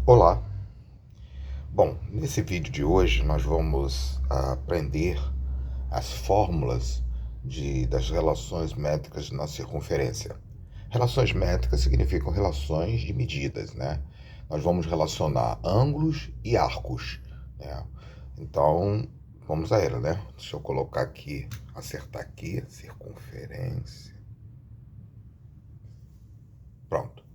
Olá! Bom, nesse vídeo de hoje nós vamos aprender as fórmulas das relações métricas na circunferência. Relações métricas significam relações de medidas, né? Nós vamos relacionar ângulos e arcos, né? Então, vamos a ela, né? Deixa eu colocar aqui, acertar aqui, circunferência. Pronto.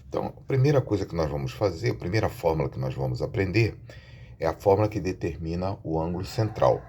Então, a primeira coisa que nós vamos fazer, a primeira fórmula que nós vamos aprender é a fórmula que determina o ângulo central.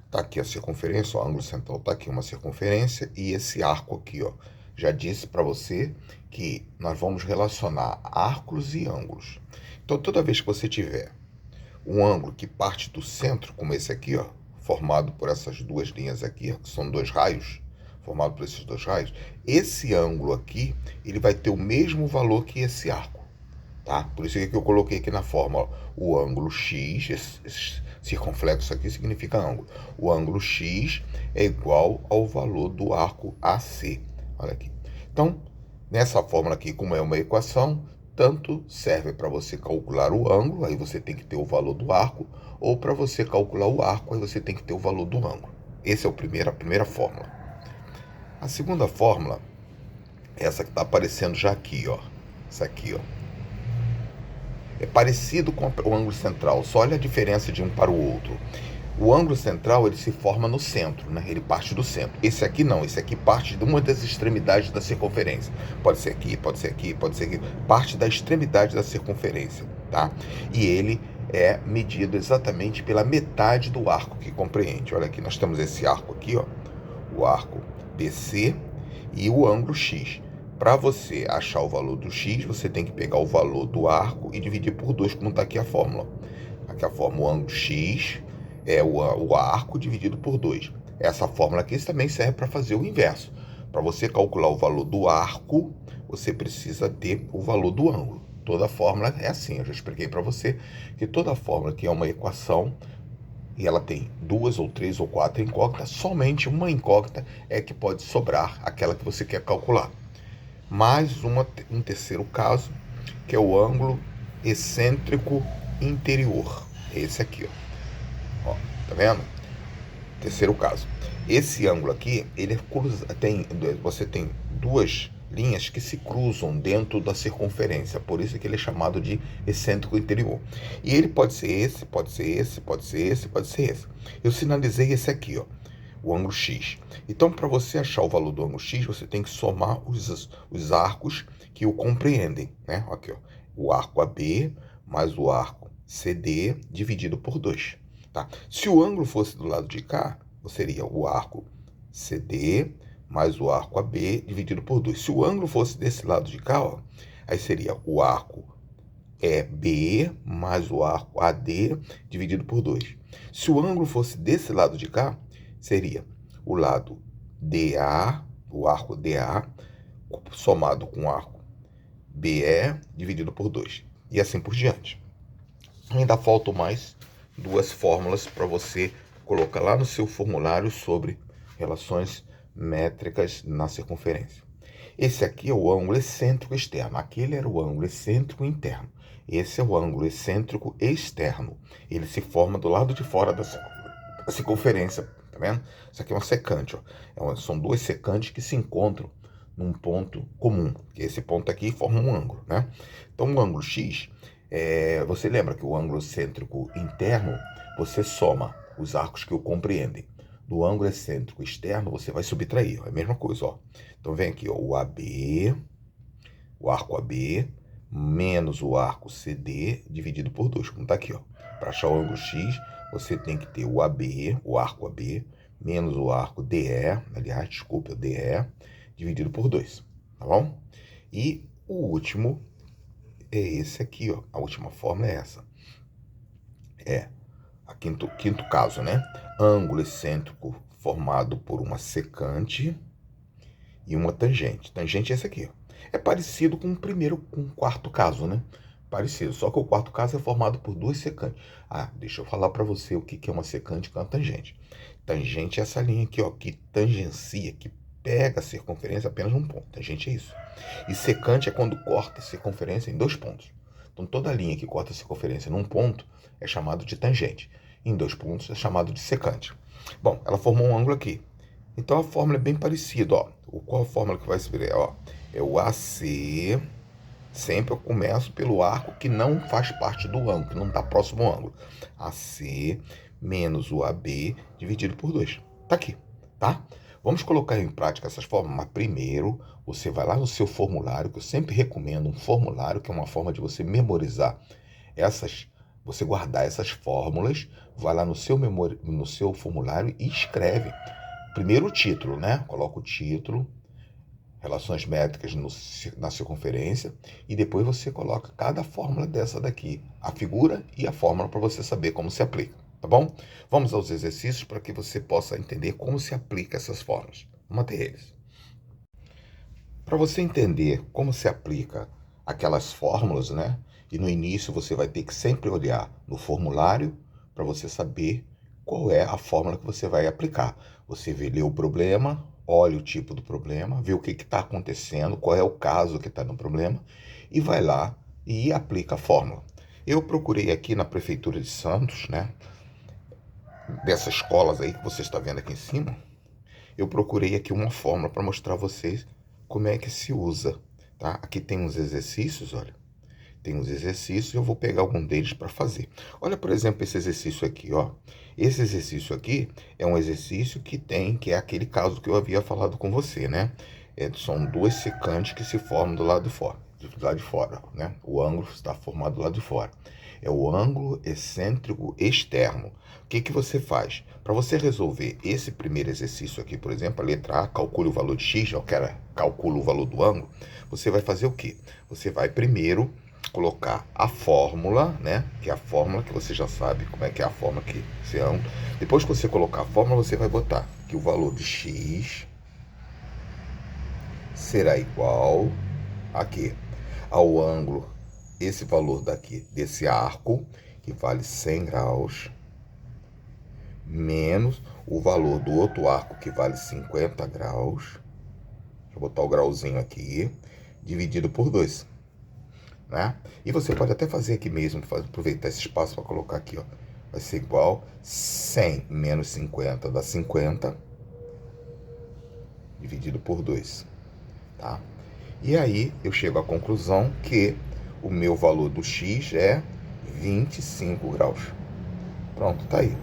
Está aqui a circunferência, o ângulo central está aqui uma circunferência e esse arco aqui, ó. Já disse para você que nós vamos relacionar arcos e ângulos. Então, toda vez que você tiver um ângulo que parte do centro, como esse aqui, ó, formado por essas duas linhas aqui, que são dois raios, formado por esses dois raios, esse ângulo aqui, ele vai ter o mesmo valor que esse arco. Tá? Por isso que eu coloquei aqui na fórmula o ângulo x, esse circunflexo aqui significa ângulo. O ângulo x é igual ao valor do arco AC. Olha aqui. Então, nessa fórmula aqui, como é uma equação, tanto serve para você calcular o ângulo, aí você tem que ter o valor do arco, ou para você calcular o arco, aí você tem que ter o valor do ângulo. Essa é a primeira fórmula. A segunda fórmula é essa que está aparecendo já aqui, ó. Essa aqui, ó. É parecido com o ângulo central, só olha a diferença de um para o outro. O ângulo central, ele se forma no centro, né? Ele parte do centro. Esse aqui não, esse aqui parte de uma das extremidades da circunferência. Pode ser aqui, pode ser aqui, pode ser aqui. Parte da extremidade da circunferência, tá? E ele é medido exatamente pela metade do arco que compreende. Olha aqui, nós temos esse arco aqui, ó. O arco BC e o ângulo X. Para você achar o valor do x, você tem que pegar o valor do arco e dividir por 2, como está aqui a fórmula. Aqui a fórmula, o ângulo x é o arco dividido por 2. Essa fórmula aqui também serve para fazer o inverso. Para você calcular o valor do arco, você precisa ter o valor do ângulo. Toda fórmula é assim, eu já expliquei para você que toda fórmula que é uma equação, e ela tem 2 ou 3 ou 4 incógnitas, somente uma incógnita é que pode sobrar, aquela que você quer calcular. Mais um terceiro caso, que é o ângulo excêntrico interior. Esse aqui, ó. Tá vendo? Terceiro caso. Esse ângulo aqui, ele você tem duas linhas que se cruzam dentro da circunferência, por isso que ele é chamado de excêntrico interior. E ele pode ser esse, pode ser esse, pode ser esse, pode ser esse. Eu sinalizei esse aqui, ó, o ângulo x. Então, para você achar o valor do ângulo x, você tem que somar os arcos que o compreendem, né? Aqui, ó, o arco AB mais o arco CD dividido por 2. Tá? Se o ângulo fosse do lado de cá, seria o arco CD mais o arco AB dividido por 2. Se o ângulo fosse desse lado de cá, ó, aí seria o arco EB mais o arco AD dividido por 2. Se o ângulo fosse desse lado de cá, seria o lado DA, o arco DA, somado com o arco BE dividido por 2. E assim por diante. Ainda faltam mais duas fórmulas para você colocar lá no seu formulário sobre relações métricas na circunferência. Esse aqui é o ângulo excêntrico externo, aquele era o ângulo excêntrico interno. Esse é o ângulo excêntrico externo. Ele se forma do lado de fora da circunferência, tá vendo? Isso aqui é uma secante, ó. São duas secantes que se encontram num ponto comum, que esse ponto aqui forma um ângulo, né? Então, o ângulo X, você lembra que o ângulo excêntrico interno, você soma os arcos que o compreendem. Do ângulo excêntrico externo, você vai subtrair, ó, é a mesma coisa, ó. Então, vem aqui, ó, o AB, o arco AB, menos o arco CD, dividido por 2, como tá aqui, ó. Para achar o ângulo X, você tem que ter o AB, o arco AB, menos o arco DE, aliás, desculpa, o DE, dividido por 2, tá bom? E o último é esse aqui, ó. A última fórmula é essa. É a quinto caso, né? Ângulo excêntrico formado por uma secante e uma tangente. Tangente é esse aqui, ó. É parecido com o quarto caso, né? Parecido, só que o quarto caso é formado por duas secantes. Ah, deixa eu falar para você o que é uma secante e uma tangente. Tangente é essa linha aqui, ó, que tangencia, que pega a circunferência apenas num ponto. Tangente é isso. E secante é quando corta a circunferência em 2 pontos. Então, toda linha que corta a circunferência num ponto é chamado de tangente. Em 2 pontos é chamado de secante. Bom, ela formou um ângulo aqui. Então, a fórmula é bem parecida. Ó. Qual a fórmula que vai se virar? Ó, é o AC. Sempre eu começo pelo arco que não faz parte do ângulo, que não está próximo ao ângulo. AC menos o AB dividido por 2. Tá aqui, tá? Vamos colocar em prática essas fórmulas, mas primeiro você vai lá no seu formulário, que eu sempre recomendo um formulário, que é uma forma de você memorizar você guardar essas fórmulas, vai lá no seu formulário e escreve. Primeiro o título, né? Coloca o título, relações métricas na circunferência, e depois você coloca cada fórmula dessa daqui, a figura e a fórmula para você saber como se aplica, tá bom? Vamos aos exercícios para que você possa entender como se aplica essas fórmulas. Vamos ter eles. Para você entender como se aplica aquelas fórmulas, né? E no início você vai ter que sempre olhar no formulário para você saber qual é a fórmula que você vai aplicar. Você lê o problema, olha o tipo do problema, vê o que está acontecendo, qual é o caso que está no problema, e vai lá e aplica a fórmula. Eu procurei aqui na Prefeitura de Santos, né? Dessas escolas aí que você está vendo aqui em cima, eu procurei aqui uma fórmula para mostrar a vocês como é que se usa, tá? Aqui tem uns exercícios, olha. Tem uns exercícios, eu vou pegar algum deles para fazer. Olha, por exemplo, esse exercício aqui, ó. Esse exercício aqui é um exercício que é aquele caso que eu havia falado com você, né? São duas secantes que se formam do lado de fora, né? O ângulo está formado do lado de fora. É o ângulo excêntrico externo. O que que você faz? Para você resolver esse primeiro exercício aqui, por exemplo, a letra A, calcule o valor de x, eu quero calcula o valor do ângulo, você vai fazer o quê? Você vai primeiro colocar a fórmula, né? Que é a fórmula que você já sabe como é que é a fórmula que esse ângulo. Depois que você colocar a fórmula, você vai botar que o valor de x será igual aqui ao ângulo, esse valor daqui desse arco, que vale 100 graus, menos o valor do outro arco, que vale 50 graus. Deixa eu botar o grauzinho aqui, dividido por 2. Né? E você pode até fazer aqui mesmo, aproveitar esse espaço para colocar aqui, ó. Vai ser igual 100 menos 50 dá 50, dividido por 2, tá? E aí eu chego à conclusão que o meu valor do x é 25 graus. Pronto, tá aí.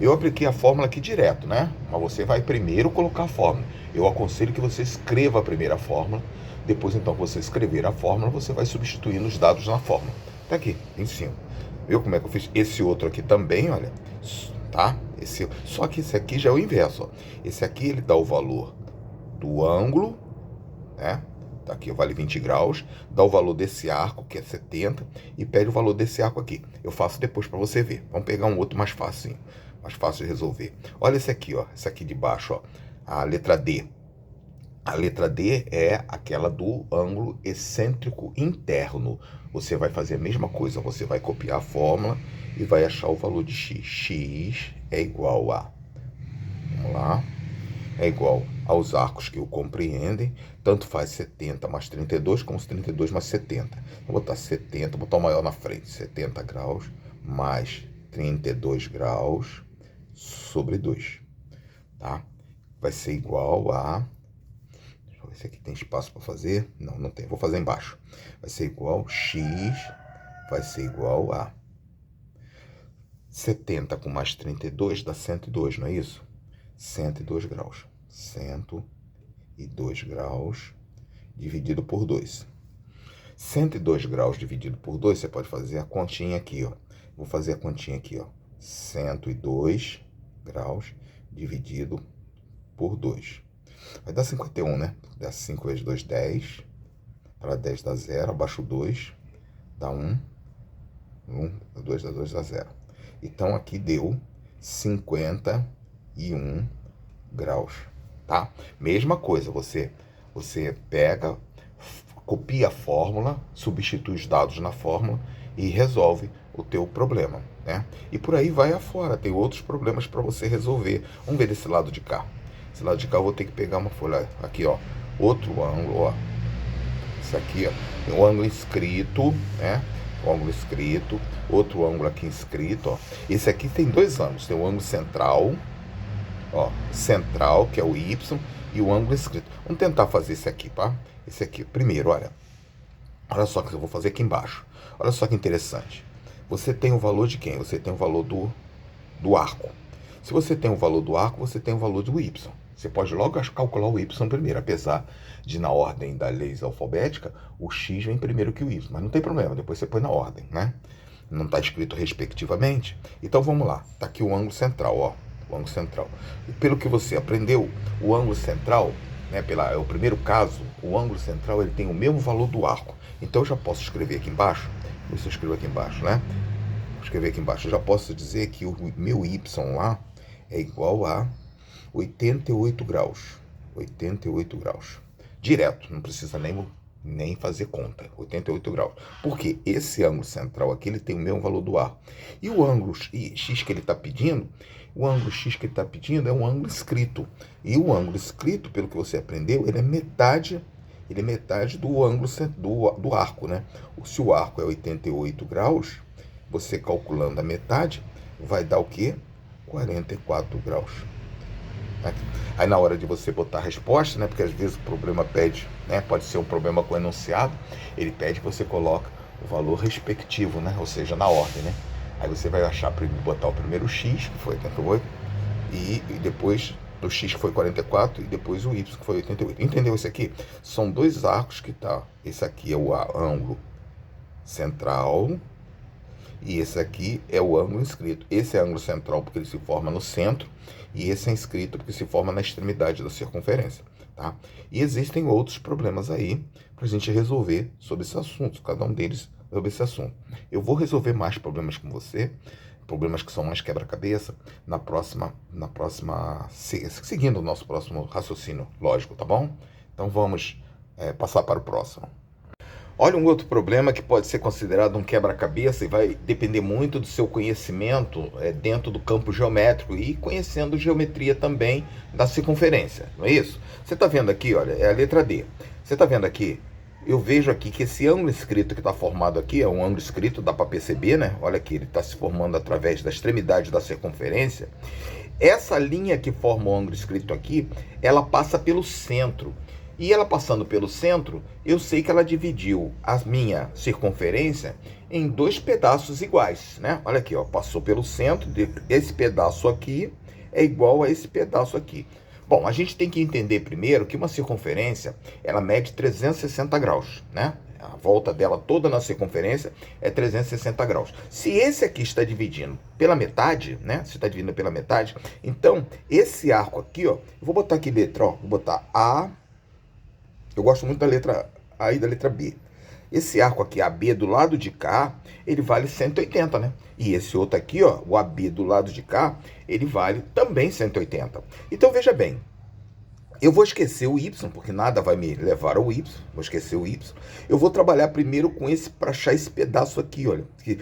Eu apliquei a fórmula aqui direto, né? Mas você vai primeiro colocar a fórmula. Eu aconselho que você escreva a primeira fórmula. Depois, então, que você escrever a fórmula, você vai substituindo os dados na fórmula. Tá aqui, em cima. Viu como é que eu fiz? Esse outro aqui também, olha. Tá? Só que esse aqui já é o inverso, ó. Esse aqui, ele dá o valor do ângulo, né? Tá aqui, vale 20 graus. Dá o valor desse arco, que é 70. E pede o valor desse arco aqui. Eu faço depois para você ver. Vamos pegar um outro mais fácil, mais fácil de resolver. Olha esse aqui, ó. Esse aqui de baixo, ó. A letra D. A letra D é aquela do ângulo excêntrico interno. Você vai fazer a mesma coisa. Você vai copiar a fórmula e vai achar o valor de x. X é igual a... Vamos lá. É igual aos arcos que o compreendem. Tanto faz 70 mais 32 como 32 mais 70. Vou botar 70, vou botar o maior na frente. 70 graus mais 32 graus sobre 2. Tá? Vai ser igual a... Deixa eu ver se aqui tem espaço para fazer. Não, não tem. Vou fazer embaixo. Vai ser igual x, vai ser igual a 70 com mais 32 dá 102, não é isso? 102 graus. 102 graus dividido por 2. 102 graus dividido por 2, você pode fazer a continha aqui, ó. Vou fazer a continha aqui, ó. 102 graus dividido por 2. Vai dar 51, né? Dá 5 vezes 2, 10. Para 10 dá 0, abaixo 2, dá 1. 2 dá 2, dá 0. Então, aqui deu 51 graus, tá? Mesma coisa, você pega, copia a fórmula, substitui os dados na fórmula e resolve o teu problema, né? E por aí vai afora, tem outros problemas para você resolver. Vamos ver desse lado de cá. Esse lado de cá eu vou ter que pegar uma folha aqui, ó, outro ângulo, ó. Isso aqui, ó, é o ângulo inscrito, né? o ângulo escrito, outro ângulo aqui inscrito, ó. Esse aqui tem dois ângulos, tem o ângulo central, ó, central, que é o Y, e o ângulo inscrito. Vamos tentar fazer esse aqui, tá? Esse aqui, primeiro, olha só que eu vou fazer aqui embaixo. Olha só que interessante. Você tem o valor de quem? Você tem o valor do arco. Se você tem o valor do arco, você tem o valor do Y. Você pode logo calcular o Y primeiro, apesar de na ordem da lei alfabética, o X vem primeiro que o Y. Mas não tem problema, depois você põe na ordem, né? Não está escrito respectivamente. Então vamos lá. Está aqui o ângulo central, ó. O ângulo central. E pelo que você aprendeu, o ângulo central, né, o primeiro caso, o ângulo central ele tem o mesmo valor do arco. Então eu já posso escrever aqui embaixo. Vê se eu escrevo aqui embaixo, né? Vou escrever aqui embaixo. Eu já posso dizer que o meu Y lá é igual a 88 graus. 88 graus. Direto, não precisa nem fazer conta. 88 graus. Porque esse ângulo central aqui ele tem o mesmo valor do arco. E o ângulo X que ele está pedindo, o ângulo X que ele está pedindo é um ângulo escrito. E o ângulo escrito, pelo que você aprendeu, ele é metade do ângulo do arco, né? Se o arco é 88 graus, você calculando a metade, vai dar o quê? 44 graus. Aí na hora de você botar a resposta, né? Porque às vezes o problema pede, né? Pode ser um problema com o enunciado, ele pede que você coloque o valor respectivo, né? Ou seja, na ordem, né? Aí você vai botar o primeiro X, que foi 88, e depois do X que foi 44 e depois o Y que foi 88. Entendeu isso aqui? São dois arcos que tá. Esse aqui é o ângulo central e esse aqui é o ângulo inscrito. Esse é ângulo central porque ele se forma no centro e esse é inscrito porque se forma na extremidade da circunferência, tá? E existem outros problemas aí pra gente resolver sobre esse assunto, cada um deles sobre esse assunto. Eu vou resolver mais problemas com você, problemas que são mais quebra-cabeça, seguindo o nosso próximo raciocínio lógico, tá bom? Então vamos passar para o próximo. Olha um outro problema que pode ser considerado um quebra-cabeça e vai depender muito do seu conhecimento dentro do campo geométrico e conhecendo geometria também da circunferência, não é isso? Você está vendo aqui, olha, é a letra D. Você está vendo aqui? Eu vejo aqui que esse ângulo escrito que está formado aqui é um ângulo escrito, dá para perceber, né? Olha aqui, ele está se formando através da extremidade da circunferência. Essa linha que forma o ângulo escrito aqui, ela passa pelo centro. E ela passando pelo centro, eu sei que ela dividiu a minha circunferência em dois pedaços iguais, né? Olha aqui, ó, passou pelo centro, esse pedaço aqui é igual a esse pedaço aqui. Bom, a gente tem que entender primeiro que uma circunferência, ela mede 360 graus, né? A volta dela toda na circunferência é 360 graus. Se esse aqui está dividindo pela metade, né? Se está dividindo pela metade, então esse arco aqui, ó, eu vou botar aqui letra, ó, vou botar A. Eu gosto muito da letra A e da letra B. Esse arco aqui, AB do lado de cá, ele vale 180, né? E esse outro aqui, ó, o AB do lado de cá, ele vale também 180. Então, veja bem, eu vou esquecer o Y, porque nada vai me levar ao Y, vou esquecer o Y. Eu vou trabalhar primeiro com esse, para achar esse pedaço aqui, olha, que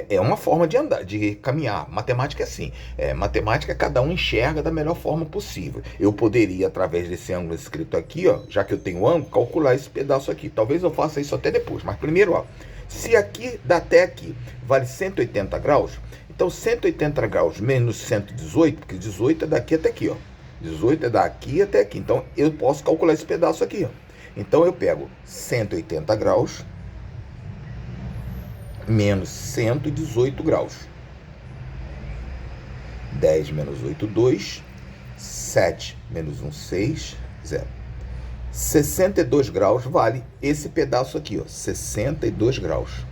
é uma forma de andar, de caminhar. Matemática é assim, matemática cada um enxerga da melhor forma possível. Eu poderia, através desse ângulo escrito aqui, ó, já que eu tenho ângulo, calcular esse pedaço aqui. Talvez eu faça isso até depois, mas primeiro, ó, se aqui dá até aqui vale 180 graus, então 180 graus menos 118, porque 18 é daqui até aqui, ó. 18 é daqui até aqui, então eu posso calcular esse pedaço aqui, ó. Então eu pego 180 graus menos 118 graus. 10 menos 8, 2. 7 menos 1, 6, 0. 62 graus vale esse pedaço aqui, ó. 62 graus.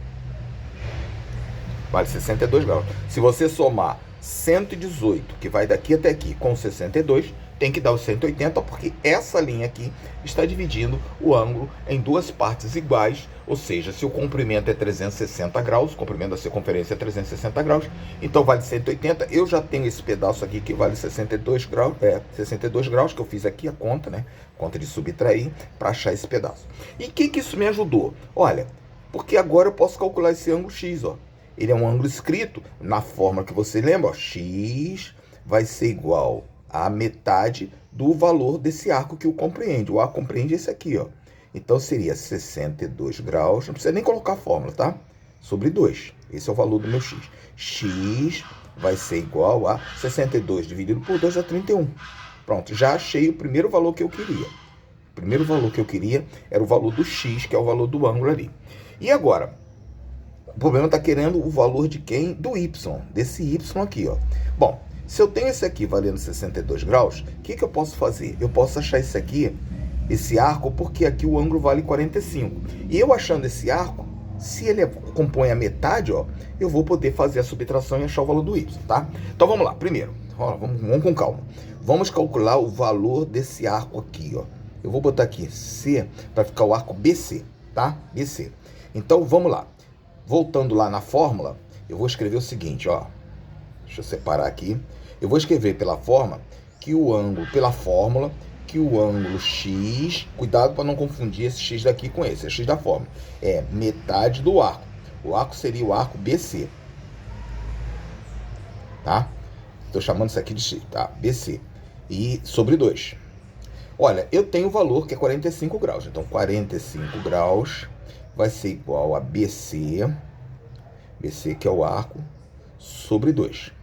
Vale 62 graus. Se você somar 118, que vai daqui até aqui, com 62, tem que dar os 180, porque essa linha aqui está dividindo o ângulo em duas partes iguais, ou seja, se o comprimento é 360 graus, o comprimento da circunferência é 360 graus, então vale 180, eu já tenho esse pedaço aqui que vale 62 graus, 62 graus, que eu fiz aqui a conta, né, conta de subtrair, para achar esse pedaço. E o que isso me ajudou? Olha, porque agora eu posso calcular esse ângulo X, ó. Ele é um ângulo escrito na forma que você lembra, ó, X vai ser igual a metade do valor desse arco que o compreende. O arco compreende esse aqui, ó. Então seria 62 graus, não precisa nem colocar a fórmula, tá? sobre 2. Esse é o valor do meu x. X vai ser igual a 62 dividido por 2 dá 31. Pronto, já achei o primeiro valor que eu queria. O primeiro valor que eu queria era o valor do x, que é o valor do ângulo ali. E agora, o problema está querendo o valor de quem? Do y, desse y aqui, ó. Bom, se eu tenho esse aqui valendo 62 graus, o que eu posso fazer? Eu posso achar esse aqui, esse arco, porque aqui o ângulo vale 45. E eu achando esse arco, se ele compõe a metade, ó, eu vou poder fazer a subtração e achar o valor do y, tá? Então vamos lá, primeiro, ó, vamos com calma. Vamos calcular o valor desse arco aqui, ó. Eu vou botar aqui C para ficar o arco BC, tá? BC. Então vamos lá. Voltando lá na fórmula, eu vou escrever o seguinte, ó. Deixa eu separar aqui. Eu vou escrever pela fórmula que o ângulo x, cuidado para não confundir esse x daqui com esse, é x da fórmula, é metade do arco. O arco seria o arco BC. Tá? Estou chamando isso aqui de x, tá? BC. E sobre 2. Olha, eu tenho o valor que é 45 graus. Então, 45 graus vai ser igual a BC, que é o arco, sobre 2.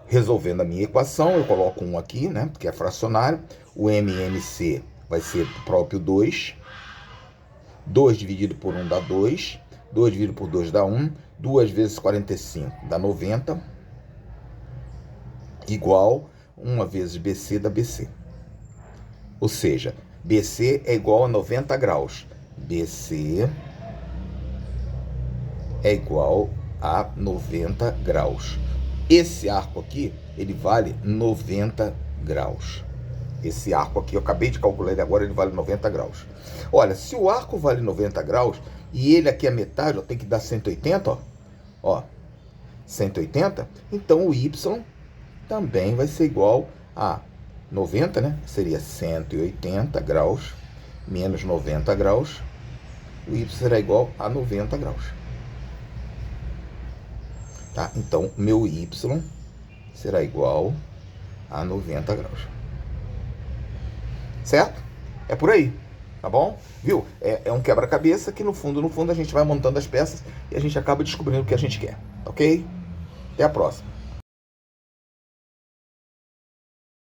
Resolvendo a minha equação, eu coloco 1 aqui, né, porque é fracionário. O MMC vai ser o próprio 2. 2 dividido por 1 dá 2. 2 dividido por 2 dá 1. 2 vezes 45 dá 90. Igual 1 vezes BC dá BC. Ou seja, BC é igual a 90 graus. BC é igual a 90 graus. Esse arco aqui, ele vale 90 graus. Esse arco aqui, eu acabei de calcular ele agora, ele vale 90 graus. Olha, se o arco vale 90 graus, e ele aqui é metade, ó, tem que dar 180, ó. Ó, 180, então o y também vai ser igual a 90, né? Seria 180 graus menos 90 graus. O y será igual a 90 graus. Tá? Então, meu y será igual a 90 graus. Certo? É por aí. Tá bom? Viu? É um quebra-cabeça que no fundo a gente vai montando as peças e a gente acaba descobrindo o que a gente quer. Ok? Até a próxima.